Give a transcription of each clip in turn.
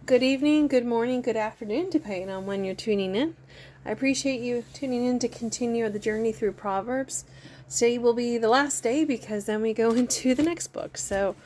Good evening, good morning, good afternoon, depending on when you're tuning in. I appreciate you tuning in to continue the journey through Proverbs. Today will be the last day because then we go into the next book. So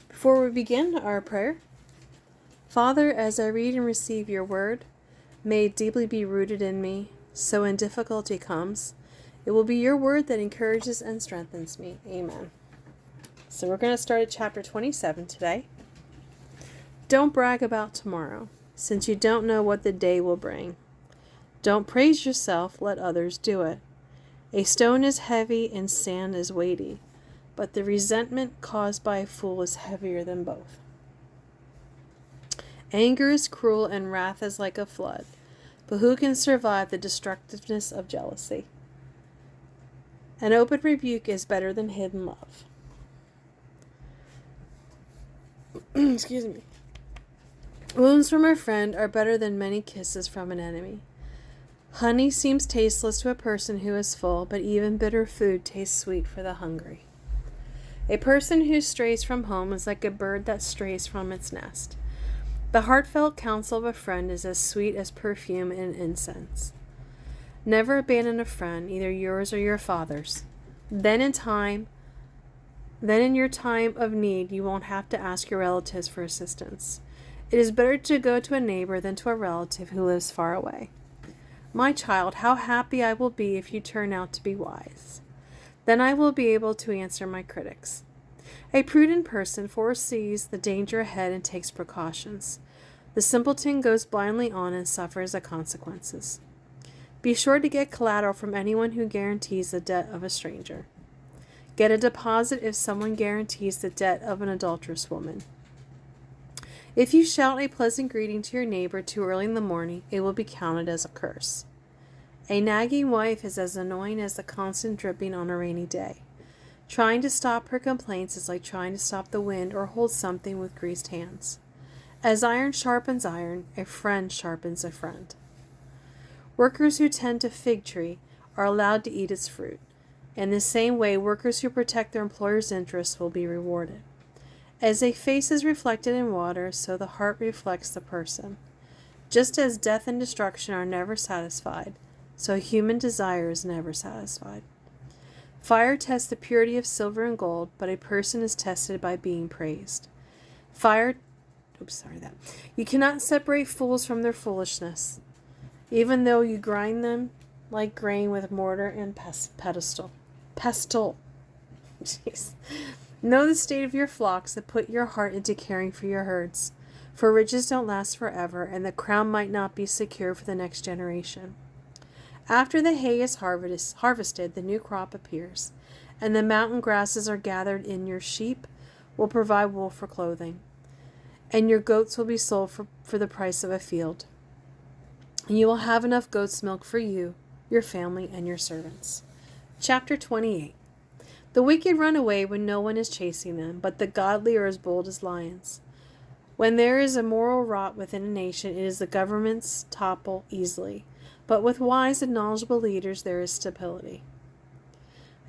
before we begin our prayer, Father, as I read and receive your word, may it deeply be rooted in me, so when difficulty comes, it will be your word that encourages and strengthens me. Amen. So we're going to start at chapter 27 today. Don't brag about tomorrow, since you don't know what the day will bring. Don't praise yourself, let others do it. A stone is heavy and sand is weighty, but the resentment caused by a fool is heavier than both. Anger is cruel and wrath is like a flood, but who can survive the destructiveness of jealousy? An open rebuke is better than hidden love. Excuse me. Wounds from a friend are better than many kisses from an enemy. Honey seems tasteless to a person who is full, but even bitter food tastes sweet for the hungry. A person who strays from home is like a bird that strays from its nest. The heartfelt counsel of a friend is as sweet as perfume and incense. Never abandon a friend, either yours or your father's. Then in your time of need, you won't have to ask your relatives for assistance. It is better to go to a neighbor than to a relative who lives far away. My child, how happy I will be if you turn out to be wise. Then I will be able to answer my critics. A prudent person foresees the danger ahead and takes precautions. The simpleton goes blindly on and suffers the consequences. Be sure to get collateral from anyone who guarantees the debt of a stranger. Get a deposit if someone guarantees the debt of an adulterous woman. If you shout a pleasant greeting to your neighbor too early in the morning, it will be counted as a curse. A nagging wife is as annoying as the constant dripping on a rainy day. Trying to stop her complaints is like trying to stop the wind or hold something with greased hands. As iron sharpens iron, a friend sharpens a friend. Workers who tend to a fig tree are allowed to eat its fruit. In the same way, workers who protect their employer's interests will be rewarded. As a face is reflected in water, so the heart reflects the person. Just as death and destruction are never satisfied, so human desire is never satisfied. Fire tests the purity of silver and gold, but a person is tested by being praised. You cannot separate fools from their foolishness, even though you grind them like grain with mortar and pestle. Jeez. Know the state of your flocks and put your heart into caring for your herds. For riches don't last forever, and the crown might not be secure for the next generation. After the hay is harvested, the new crop appears, and the mountain grasses are gathered in. Your sheep will provide wool for clothing, and your goats will be sold for the price of a field. And you will have enough goat's milk for you, your family, and your servants. Chapter 28. The wicked run away when no one is chasing them, but the godly are as bold as lions. When there is a moral rot within a nation, it is the governments topple easily, but with wise and knowledgeable leaders there is stability.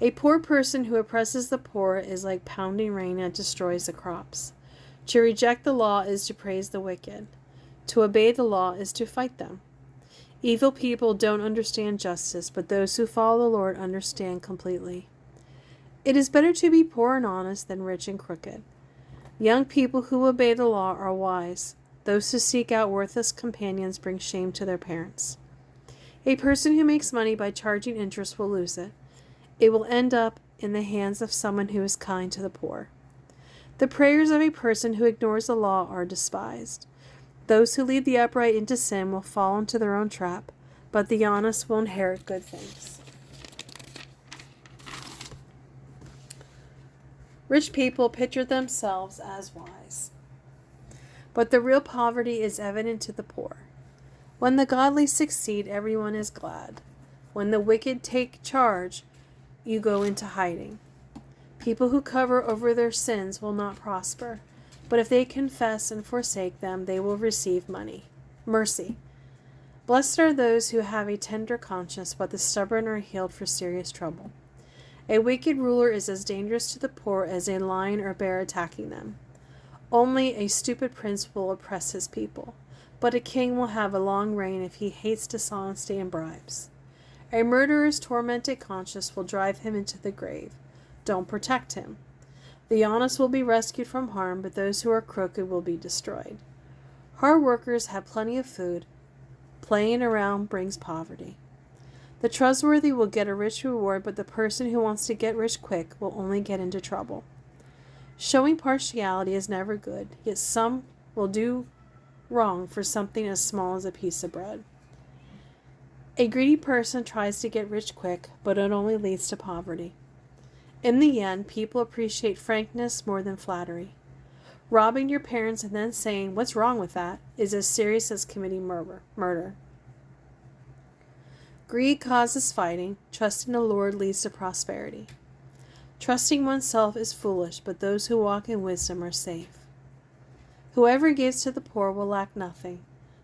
A poor person who oppresses the poor is like pounding rain that destroys the crops. To reject the law is to praise the wicked. To obey the law is to fight them. Evil people don't understand justice, but those who follow the Lord understand completely. It is better to be poor and honest than rich and crooked. Young people who obey the law are wise. Those who seek out worthless companions bring shame to their parents. A person who makes money by charging interest will lose it. It will end up in the hands of someone who is kind to the poor. The prayers of a person who ignores the law are despised. Those who lead the upright into sin will fall into their own trap, but the honest will inherit good things. Rich people picture themselves as wise, but the real poverty is evident to the poor. When the godly succeed, everyone is glad. When the wicked take charge, you go into hiding. People who cover over their sins will not prosper, but if they confess and forsake them, they will receive mercy. Blessed are those who have a tender conscience, but the stubborn are healed for serious trouble. A wicked ruler is as dangerous to the poor as a lion or bear attacking them. Only a stupid prince will oppress his people, but a king will have a long reign if he hates dishonesty and bribes. A murderer's tormented conscience will drive him into the grave. Don't protect him. The honest will be rescued from harm, but those who are crooked will be destroyed. Hard workers have plenty of food. Playing around brings poverty. The trustworthy will get a rich reward, but the person who wants to get rich quick will only get into trouble. Showing partiality is never good, yet some will do wrong for something as small as a piece of bread. A greedy person tries to get rich quick, but it only leads to poverty. In the end, people appreciate frankness more than flattery. Robbing your parents and then saying, "What's wrong with that?" is as serious as committing murder. Greed causes fighting. Trusting the Lord leads to prosperity. Trusting oneself is foolish, but those who walk in wisdom are safe. Whoever gives to the poor will lack nothing,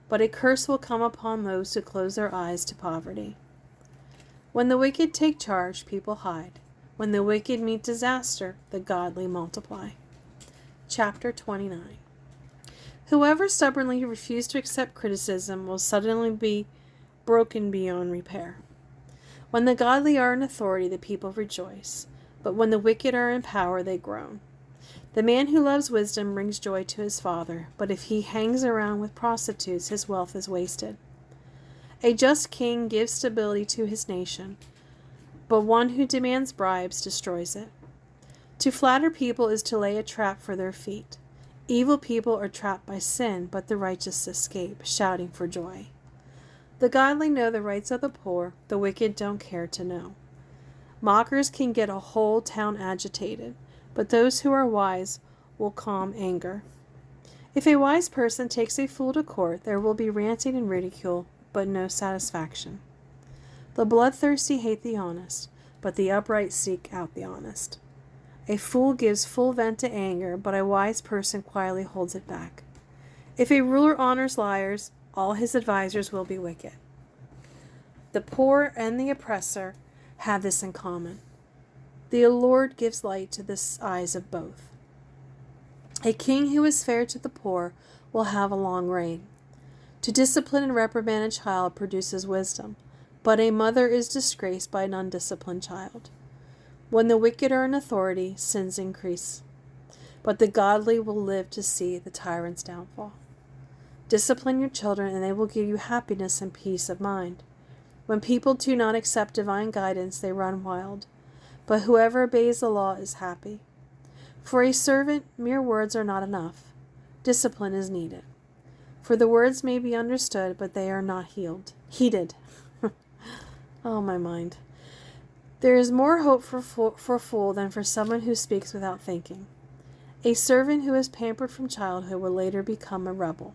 but a curse will come upon those who close their eyes to poverty. When the wicked take charge, people hide. When the wicked meet disaster, the godly multiply. Chapter 29. Whoever stubbornly refuses to accept criticism will suddenly be broken beyond repair. When the godly are in authority, the people rejoice, but when the wicked are in power, they groan. The man who loves wisdom brings joy to his father, but if he hangs around with prostitutes, his wealth is wasted. A just king gives stability to his nation, but one who demands bribes destroys it. To flatter people is to lay a trap for their feet. Evil people are trapped by sin, but the righteous escape, shouting for joy. The godly know the rights of the poor, the wicked don't care to know. Mockers can get a whole town agitated, but those who are wise will calm anger. If a wise person takes a fool to court, there will be ranting and ridicule, but no satisfaction. The bloodthirsty hate the honest, but the upright seek out the honest. A fool gives full vent to anger, but a wise person quietly holds it back. If a ruler honors liars, all his advisers will be wicked. The poor and the oppressor have this in common. The Lord gives light to the eyes of both. A king who is fair to the poor will have a long reign. To discipline and reprimand a child produces wisdom, but a mother is disgraced by an undisciplined child. When the wicked are in authority, sins increase, but the godly will live to see the tyrant's downfall. Discipline your children, and they will give you happiness and peace of mind. When people do not accept divine guidance, they run wild, but whoever obeys the law is happy. For a servant, mere words are not enough. Discipline is needed. For the words may be understood, but they are not heeded. Oh, my mind. There is more hope for a fool than for someone who speaks without thinking. A servant who is pampered from childhood will later become a rebel.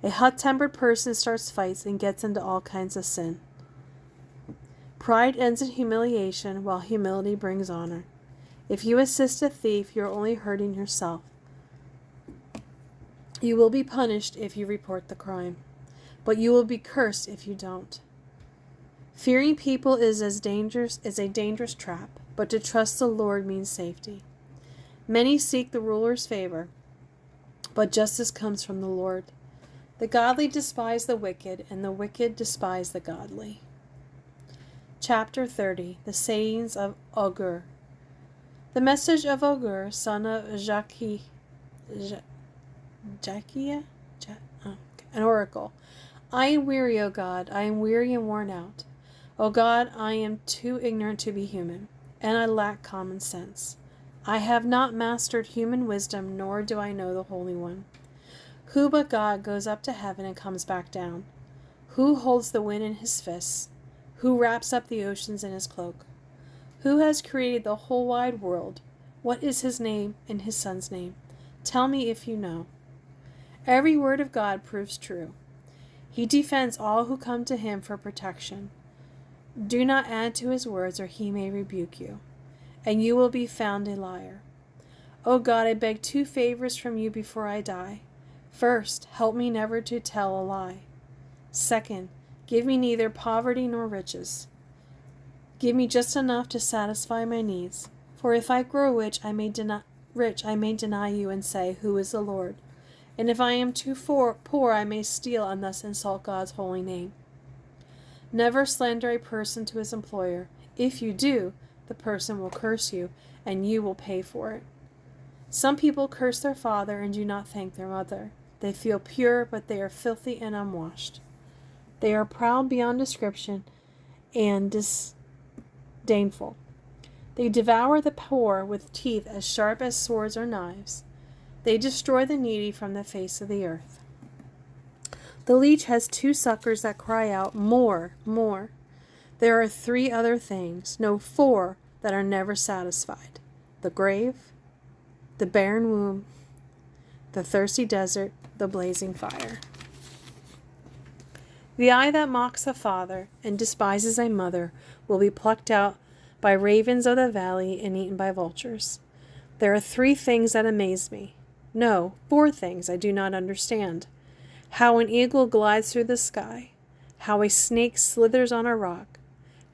A hot-tempered person starts fights and gets into all kinds of sin. Pride ends in humiliation, while humility brings honor. If you assist a thief, you are only hurting yourself. You will be punished if you report the crime, but you will be cursed if you don't. Fearing people is a dangerous trap, but to trust the Lord means safety. Many seek the ruler's favor, but justice comes from the Lord. The godly despise the wicked, and the wicked despise the godly. Chapter 30. The Sayings of Agur. The message of Agur, son of Jakiah, an oracle. I am weary, O God, I am weary and worn out. O God, I am too ignorant to be human, and I lack common sense. I have not mastered human wisdom, nor do I know the Holy One. Who but God goes up to heaven and comes back down? Who holds the wind in his fists? Who wraps up the oceans in his cloak? Who has created the whole wide world? What is his name and his son's name? Tell me if you know. Every word of God proves true. He defends all who come to him for protection. Do not add to his words, or he may rebuke you, and you will be found a liar. O God, I beg 2 favors from you before I die. First, help me never to tell a lie. Second, give me neither poverty nor riches. Give me just enough to satisfy my needs. For if I grow rich, I may deny you and say, "Who is the Lord?" And if I am too poor, I may steal and thus insult God's holy name. Never slander a person to his employer. If you do, the person will curse you, and you will pay for it. Some people curse their father and do not thank their mother. They feel pure, but they are filthy and unwashed. They are proud beyond description and disdainful. They devour the poor with teeth as sharp as swords or knives. They destroy the needy from the face of the earth. The leech has two suckers that cry out, "More, more." There are three other things, no, four, that are never satisfied: the grave, the barren womb, the thirsty desert, the blazing fire. The eye that mocks a father and despises a mother will be plucked out by ravens of the valley and eaten by vultures. There are three things that amaze me. No, four things I do not understand. How an eagle glides through the sky, how a snake slithers on a rock,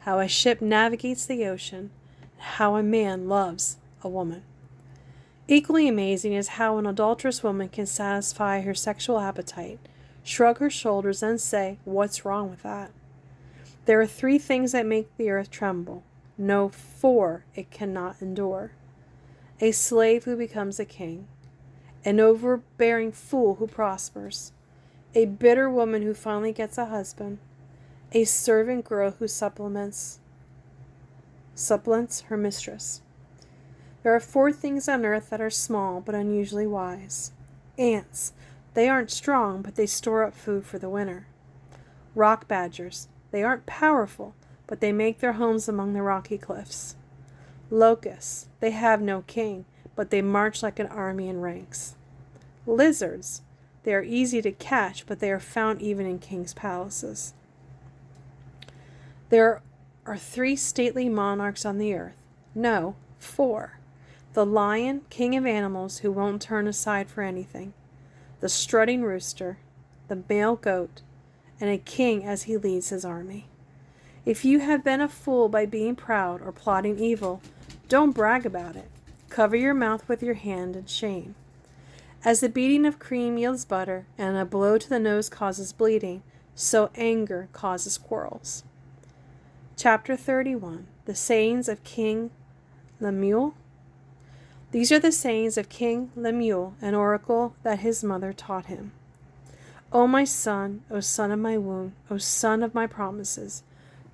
how a ship navigates the ocean, and how a man loves a woman. Equally amazing is how an adulterous woman can satisfy her sexual appetite, shrug her shoulders, and say, "What's wrong with that?" There are three things that make the earth tremble. No, four it cannot endure. A slave who becomes a king, an overbearing fool who prospers, a bitter woman who finally gets a husband, a servant girl who supplements her mistress. There are four things on earth that are small but unusually wise. Ants. They aren't strong, but they store up food for the winter. Rock badgers. They aren't powerful, but they make their homes among the rocky cliffs. Locusts. They have no king, but they march like an army in ranks. Lizards. They are easy to catch, but they are found even in kings' palaces. There are three stately monarchs on the earth. No, four. The lion, king of animals, who won't turn aside for anything. The strutting rooster, the male goat, and a king as he leads his army. If you have been a fool by being proud or plotting evil, don't brag about it. Cover your mouth with your hand in shame. As the beating of cream yields butter, and a blow to the nose causes bleeding, so anger causes quarrels. Chapter 31. The Sayings of King Lemuel. These are the sayings of King Lemuel, an oracle that his mother taught him. O my son, O son of my womb, O son of my promises,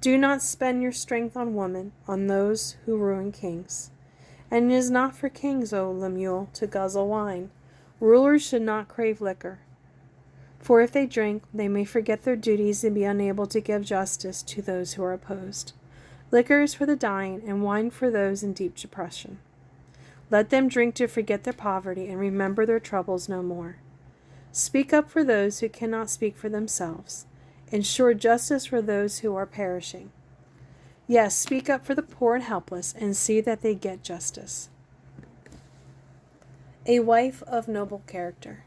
do not spend your strength on women, on those who ruin kings. And it is not for kings, O Lemuel, to guzzle wine. Rulers should not crave liquor, for if they drink, they may forget their duties and be unable to give justice to those who are opposed. Liquor is for the dying, and wine for those in deep depression. Let them drink to forget their poverty and remember their troubles no more. Speak up for those who cannot speak for themselves. Ensure justice for those who are perishing. Yes, speak up for the poor and helpless, and see that they get justice. A wife of noble character.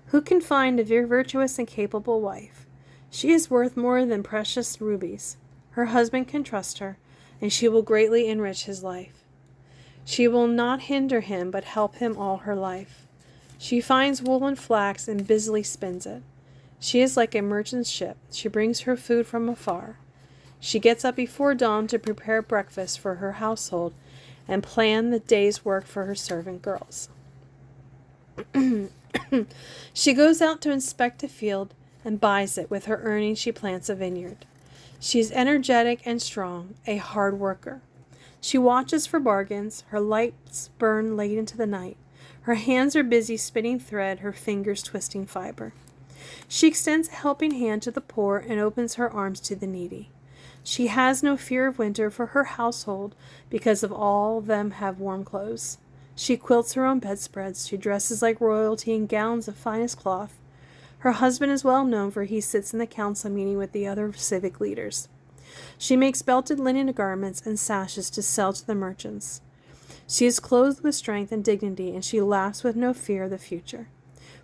Who can find a very virtuous and capable wife? She is worth more than precious rubies. Her husband can trust her, and she will greatly enrich his life. She will not hinder him, but help him all her life. She finds wool and flax and busily spins it. She is like a merchant's ship. She brings her food from afar. She gets up before dawn to prepare breakfast for her household and plan the day's work for her servant girls. She goes out to inspect a field and buys it. With her earnings, she plants a vineyard. She is energetic and strong, a hard worker. She watches for bargains. Her lights burn late into the night. Her hands are busy spinning thread, her fingers twisting fiber. She extends a helping hand to the poor and opens her arms to the needy. She has no fear of winter for her household, because of all of them have warm clothes. She quilts her own bedspreads. She dresses like royalty in gowns of finest cloth. Her husband is well known, for he sits in the council meeting with the other civic leaders. She makes belted linen garments and sashes to sell to the merchants. She is clothed with strength and dignity, and she laughs with no fear of the future.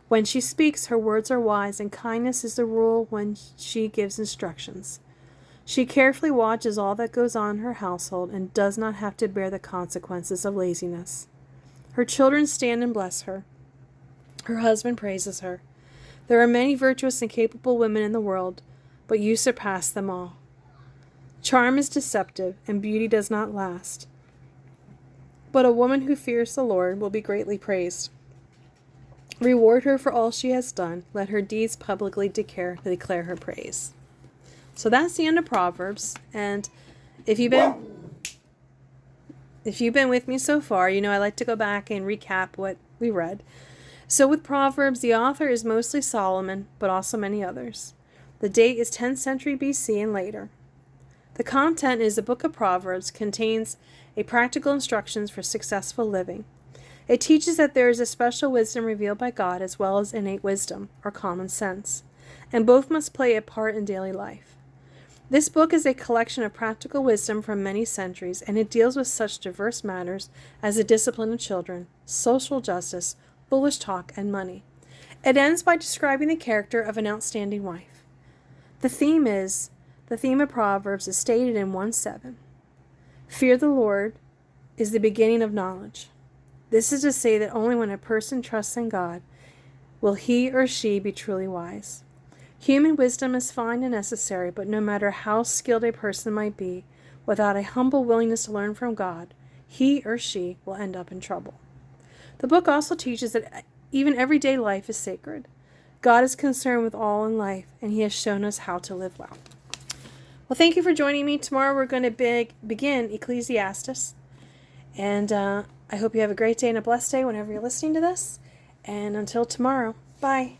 When she speaks, her words are wise, and kindness is the rule when she gives instructions. She carefully watches all that goes on in her household and does not have to bear the consequences of laziness. Her children stand and bless her. Her husband praises her. There are many virtuous and capable women in the world, but you surpass them all. Charm is deceptive, and beauty does not last. But a woman who fears the Lord will be greatly praised. Reward her for all she has done. Let her deeds publicly declare her praise. So that's the end of Proverbs. And if you've been with me so far, you know I like to go back and recap what we read. So with Proverbs, the author is mostly Solomon, but also many others. The date is 10th century BC and later. The content is the book of Proverbs contains a practical instructions for successful living. It teaches that there is a special wisdom revealed by God as well as innate wisdom, or common sense, and both must play a part in daily life. This book is a collection of practical wisdom from many centuries, and it deals with such diverse matters as the discipline of children, social justice, foolish talk, and money. It ends by describing the character of an outstanding wife. The theme of Proverbs is stated in 1:7. Fear the Lord is the beginning of knowledge. This is to say that only when a person trusts in God will he or she be truly wise. Human wisdom is fine and necessary, but no matter how skilled a person might be, without a humble willingness to learn from God, he or she will end up in trouble. The book also teaches that even everyday life is sacred. God is concerned with all in life, and he has shown us how to live well. Well, thank you for joining me. Tomorrow we're going to begin Ecclesiastes. And I hope you have a great day and a blessed day whenever you're listening to this. And until tomorrow, bye.